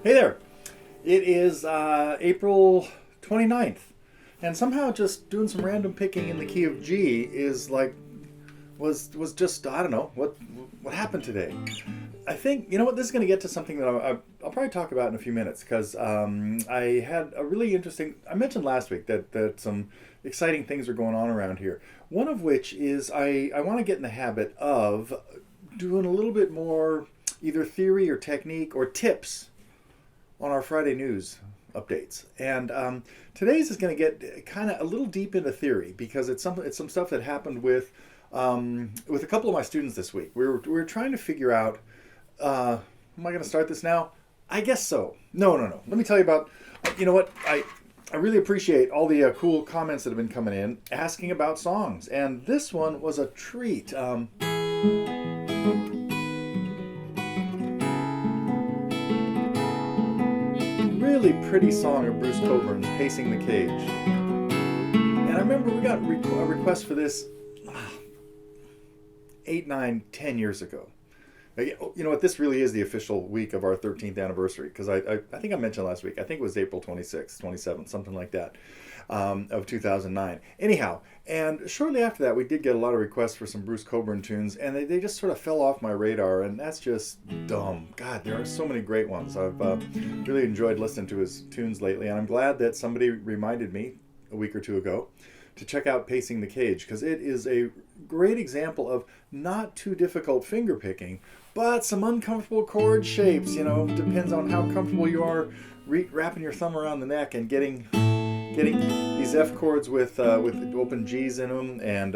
Hey there. It is April 29th, and somehow just doing some random picking in the key of G is like was just, I don't know what happened today. I think, you know what, this is going to get to something that I'll probably talk about in a few minutes, because I had a really interesting. I mentioned last week that some exciting things are going on around here. One of which is I want to get in the habit of doing a little bit more either theory or technique or tips on our Friday news updates. And today's is going to get kind of a little deep into theory, because it's some stuff that happened with a couple of my students this week. We were trying to figure out. Am I going to start this now? I guess so. No. Let me tell you about. You know what? I really appreciate all the cool comments that have been coming in asking about songs, and this one was a treat. Really pretty song of Bruce Cockburn's "Pacing the Cage," and I remember we got a request for this 8, 9, 10 years ago. You know what? This really is the official week of our 13th anniversary, because I think I mentioned last week. I think it was April 26th, 27th, something like that, of 2009. Anyhow, and shortly after that, we did get a lot of requests for some Bruce Cockburn tunes, and they just sort of fell off my radar, and that's just dumb. God, there are so many great ones. I've really enjoyed listening to his tunes lately, and I'm glad that somebody reminded me a week or two ago to check out "Pacing the Cage," because it is a great example of not too difficult finger picking, but some uncomfortable chord shapes. You know, depends on how comfortable you are wrapping your thumb around the neck and getting these F chords with open G's in them. And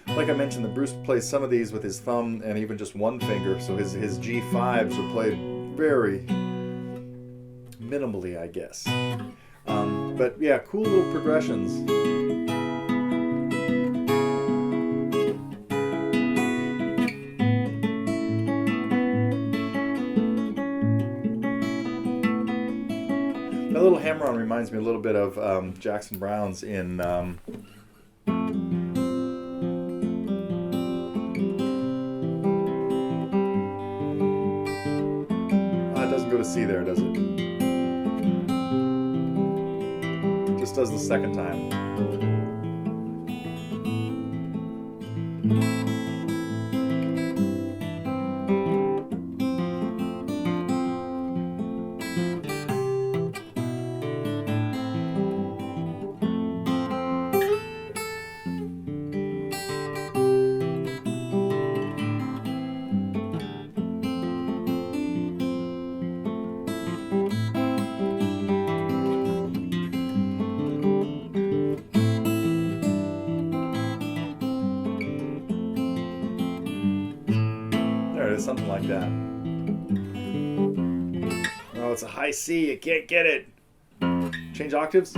like I mentioned, that Bruce plays some of these with his thumb and even just one finger, so his G5s are played very minimally, I guess. But yeah, cool little progressions. That little hammer-on reminds me a little bit of Jackson Browne's in it doesn't go to C there, does it? It just does the second time. Something like that. Oh, it's a high C. You can't get it. Change octaves.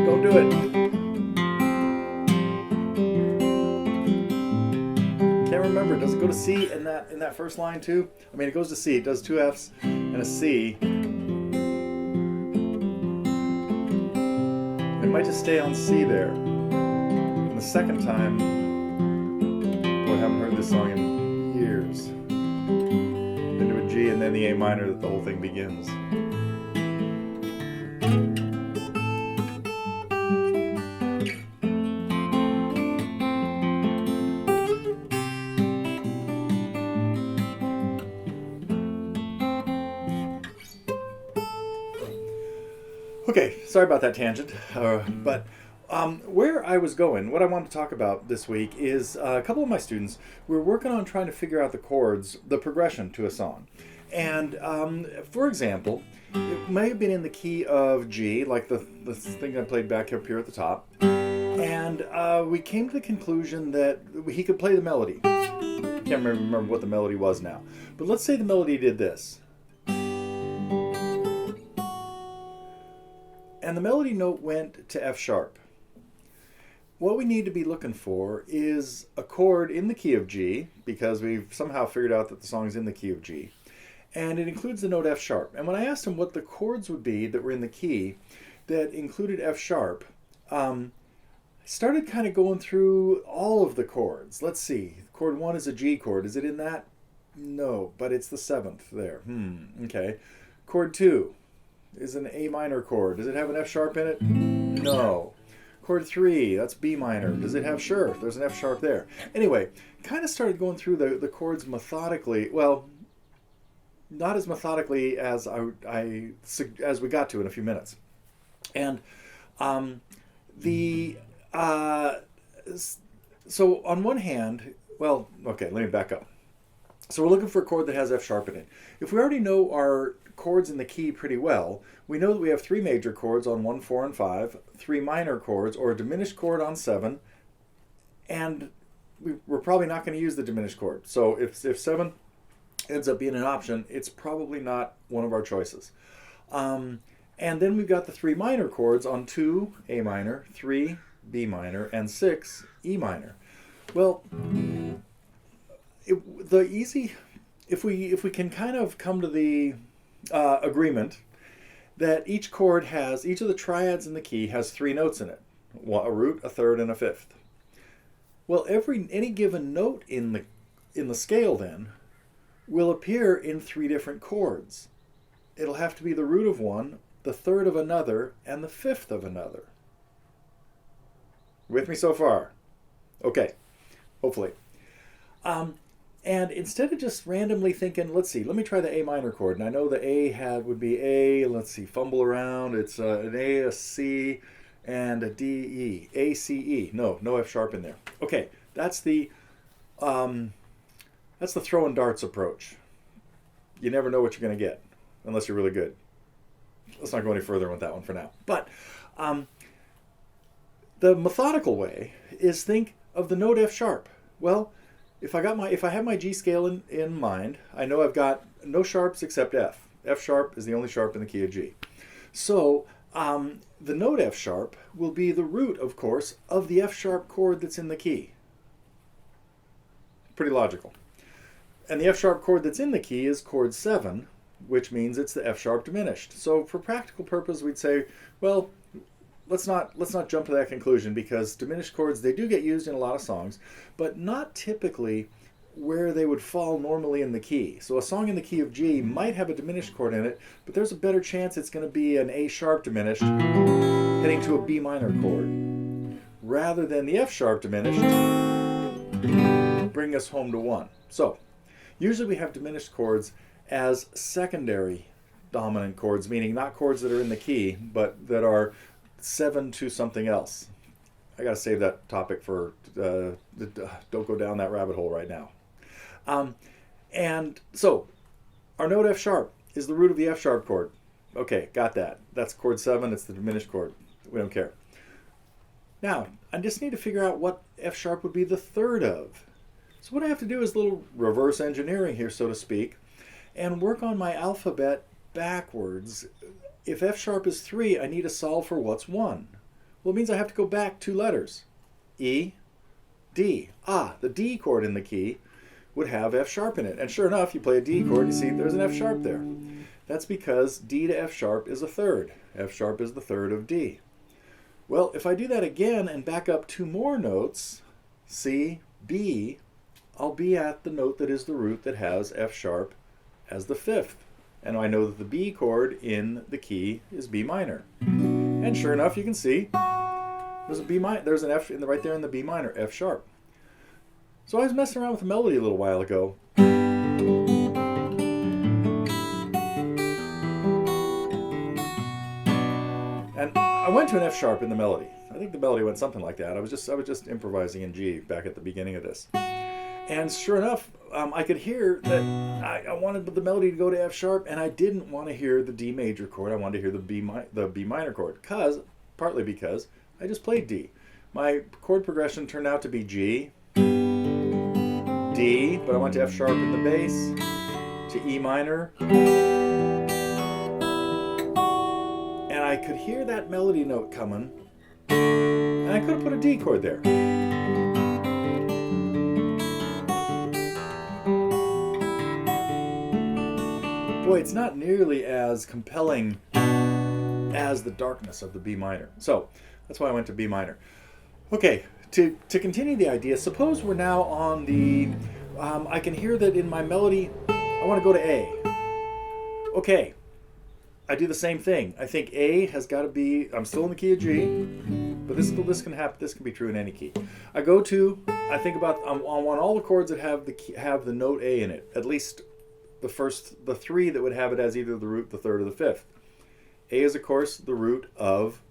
Don't do it. Can't remember. Does it go to C in that first line too? I mean, it goes to C. It does two Fs and a C. It might just stay on C there. And the second time, boy, I haven't heard this song in years. Into a G and then the A minor that the whole thing begins. Okay, sorry about that tangent, but Where I was going, what I wanted to talk about this week is a couple of my students were working on trying to figure out the chords, the progression to a song. And for example, it may have been in the key of G, like the thing I played back up here at the top. And we came to the conclusion that he could play the melody. Can't remember what the melody was now. But let's say the melody did this. And the melody note went to F sharp. What we need to be looking for is a chord in the key of G, because we've somehow figured out that the song's in the key of G. And it includes the note F sharp. And when I asked him what the chords would be that were in the key that included F sharp, I started kind of going through all of the chords. Let's see. Chord 1 is a G chord. Is it in that? No, but it's the 7th there. Okay. Chord 2 is an A minor chord. Does it have an F sharp in it? No. Chord 3, that's B minor. Does it have? Sure, there's an F sharp there. Anyway, kind of started going through the chords methodically. Well, not as methodically as as we got to in a few minutes. And so on one hand, well, okay, let me back up. So we're looking for a chord that has F sharp in it. If we already know our chords in the key pretty well, we know that we have 3 major chords on 1, 4, and 5, 3 minor chords, or a diminished chord on 7, and we're probably not going to use the diminished chord. So if 7 ends up being an option, it's probably not one of our choices. And then we've got the 3 minor chords on 2, A minor, 3, B minor, and 6, E minor. Well, if we can kind of come to the agreement that each chord has, each of the triads in the key has 3 notes in it, a root, a third, and a fifth. Well, any given note in the scale then will appear in 3 different chords. It'll have to be the root of one, the third of another, and the fifth of another. With me so far? Okay, hopefully. And instead of just randomly thinking, let's see, let me try the A minor chord. And I know the A would be A, let's see, fumble around. It's an A, a C, and a D, E. A, C, E. No F sharp in there. Okay, that's the throwing darts approach. You never know what you're going to get unless you're really good. Let's not go any further with that one for now. But the methodical way is think of the note F sharp. Well, if I have my G scale in mind, I know I've got no sharps except F. F sharp is the only sharp in the key of G. So the note F sharp will be the root, of course, of the F sharp chord that's in the key. Pretty logical. And the F sharp chord that's in the key is chord 7, which means it's the F sharp diminished. So for practical purpose, we'd say, well, let's not jump to that conclusion, because diminished chords, they do get used in a lot of songs, but not typically where they would fall normally in the key. So a song in the key of G might have a diminished chord in it, but there's a better chance it's going to be an A sharp diminished heading to a B minor chord, rather than the F sharp diminished bring us home to 1. So usually we have diminished chords as secondary dominant chords, meaning not chords that are in the key, but that are 7 to something else. I gotta save that topic for, don't go down that rabbit hole right now. And so, our note F sharp is the root of the F sharp chord. Okay, got that. That's chord 7, it's the diminished chord. We don't care. Now, I just need to figure out what F sharp would be the third of. So what I have to do is a little reverse engineering here, so to speak, and work on my alphabet backwards. If F sharp is 3, I need to solve for what's 1. Well, it means I have to go back 2 letters. E, D. The D chord in the key would have F sharp in it. And sure enough, you play a D chord, you see there's an F sharp there. That's because D to F sharp is a third. F sharp is the third of D. Well, if I do that again and back up 2 more notes, C, B, I'll be at the note that is the root that has F sharp as the 5th. And I know that the B chord in the key is B minor. And sure enough, you can see there's an F right there in the B minor, F sharp. So I was messing around with the melody a little while ago. And I went to an F sharp in the melody. I think the melody went something like that. I was just improvising in G back at the beginning of this. And sure enough, I could hear that I wanted the melody to go to F sharp, and I didn't want to hear the D major chord. I wanted to hear the B minor chord, partly because I just played D. My chord progression turned out to be G, D, but I went to F sharp in the bass, to E minor, and I could hear that melody note coming, and I could have put a D chord there. Boy, it's not nearly as compelling as the darkness of the B minor. So that's why I went to B minor. Okay, to continue the idea, suppose we're now on the, I can hear that in my melody, I want to go to A. Okay, I do the same thing. I think A has got to be, I'm still in the key of G, but this can happen. This can be true in any key. I think about, I want all the chords that have the note A in it, at least the three that would have it as either the root, the third, or the fifth. A is, of course, the root of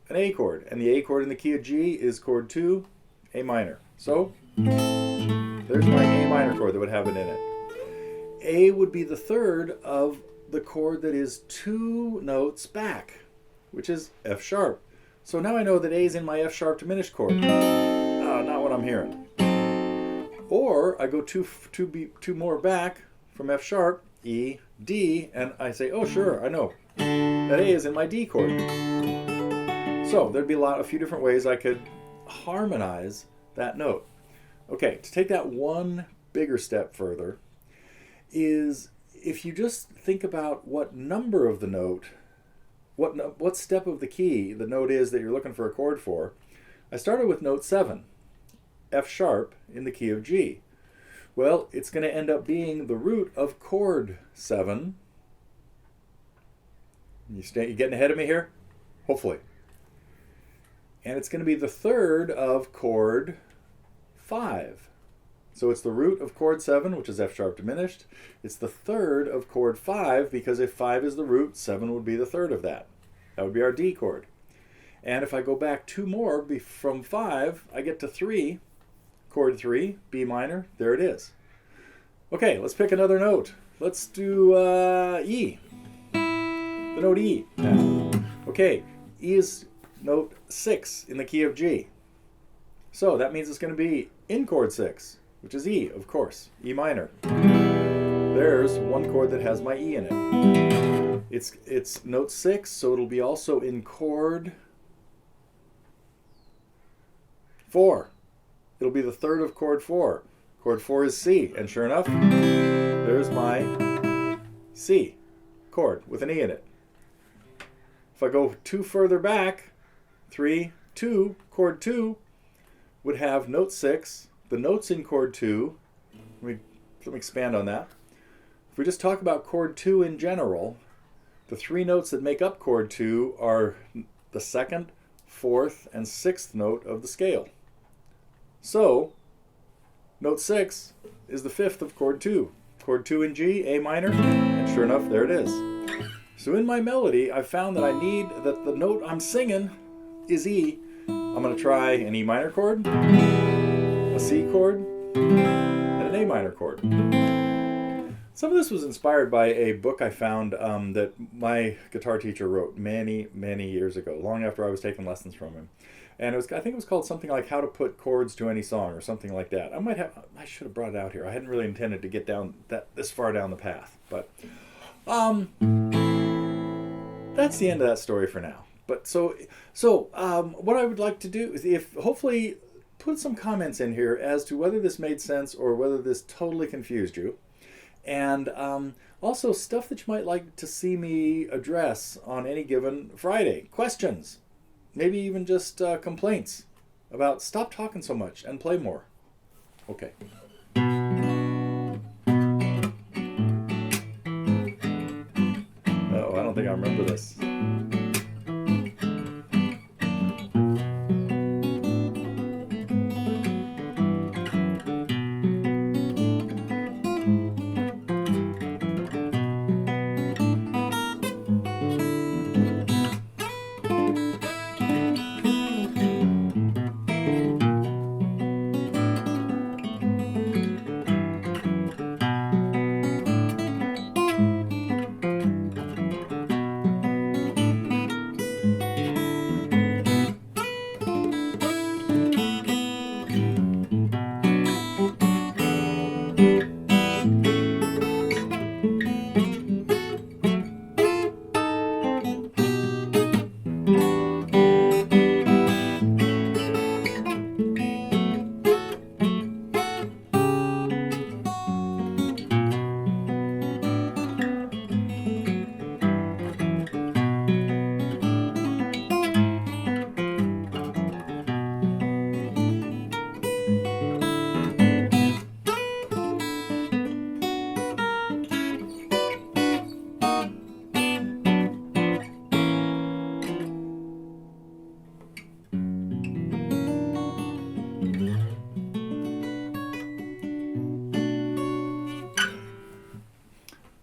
an A chord, and the A chord in the key of G is chord 2, A minor. So there's my A minor chord that would have it in it. A would be the third of the chord that is 2 notes back, which is F sharp. So now I know that A is in my F sharp diminished chord. Not what I'm hearing. Or I go two more back from F sharp, E, D, and I say, oh sure, I know that A is in my D chord. So there'd be a few different ways I could harmonize that note. Okay, to take that one bigger step further is if you just think about what number of the note, what step of the key the note is that you're looking for a chord for. I started with note 7, F sharp in the key of G. Well, it's going to end up being the root of chord 7. You getting ahead of me here? Hopefully. And it's going to be the third of chord 5. So it's the root of chord 7, which is F sharp diminished. It's the third of chord 5, because if 5 is the root, 7 would be the third of that. That would be our D chord. And if I go back 2 more from 5, I get to 3, chord 3, B minor. There it is. Okay, let's pick another note. Let's do E. The note E now. Okay, E is note 6 in the key of G. So that means it's going to be in chord 6, which is E, of course, E minor. There's one chord that has my E in it. It's note 6, so it'll be also in chord 4. It'll be the third of chord 4. Chord 4 is C, and sure enough, there's my C chord with an E in it. If I go 2 further back, 3, 2, chord 2 would have note 6. The notes in chord 2, let me expand on that. If we just talk about chord 2 in general, the 3 notes that make up chord 2 are the 2nd, 4th, and 6th note of the scale. So, note 6 is the 5th of chord 2. Chord 2 in G, A minor, and sure enough, there it is. So in my melody, I found that that the note I'm singing is E. I'm going to try an E minor chord, a C chord, and an A minor chord. Some of this was inspired by a book I found that my guitar teacher wrote many, many years ago, long after I was taking lessons from him. And I think it was called something like How to Put Chords to Any Song or something like that. I should have brought it out here. I hadn't really intended to get this far down the path. But that's the end of that story for now. But so what I would like to do is hopefully put some comments in here as to whether this made sense or whether this totally confused you. And also stuff that you might like to see me address on any given Friday. Questions. Maybe even just complaints about stop talking so much and play more. Okay. Oh, I don't think I remember this.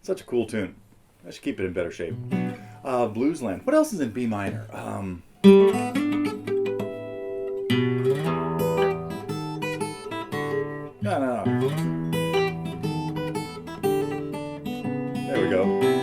Such a cool tune. I should keep it in better shape. Bluesland. What else is in B minor? No. There we go.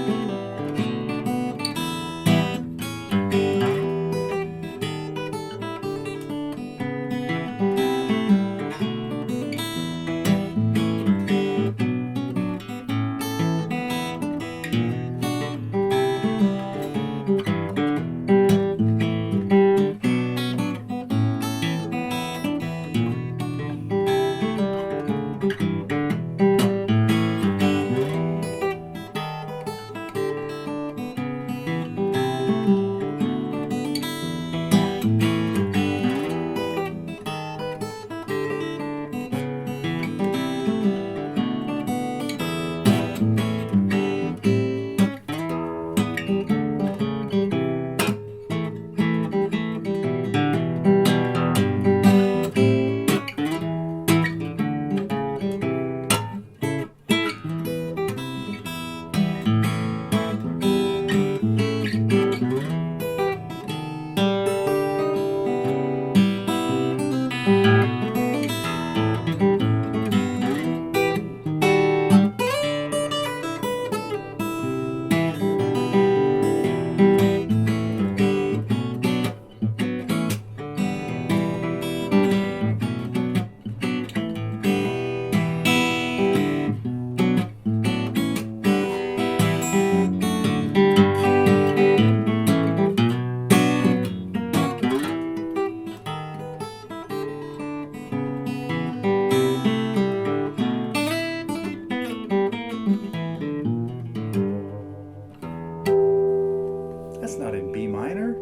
That's not in B minor.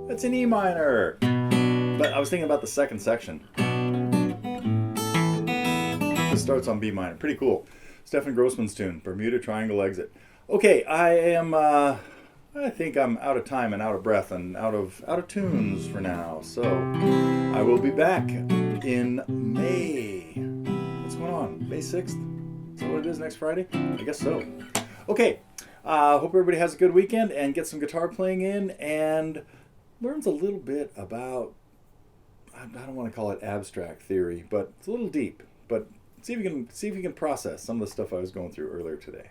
That's in E minor. But I was thinking about the second section. This starts on B minor. Pretty cool. Stefan Grossman's tune, Bermuda Triangle Exit. Okay, I think I'm out of time and out of breath and out of tunes for now. So I will be back in May. What's going on? May 6th? Is that what it is, next Friday? I guess so. Okay. Hope everybody has a good weekend and gets some guitar playing in and learns a little bit about, I don't want to call it abstract theory, but it's a little deep. But see if you can process some of the stuff I was going through earlier today.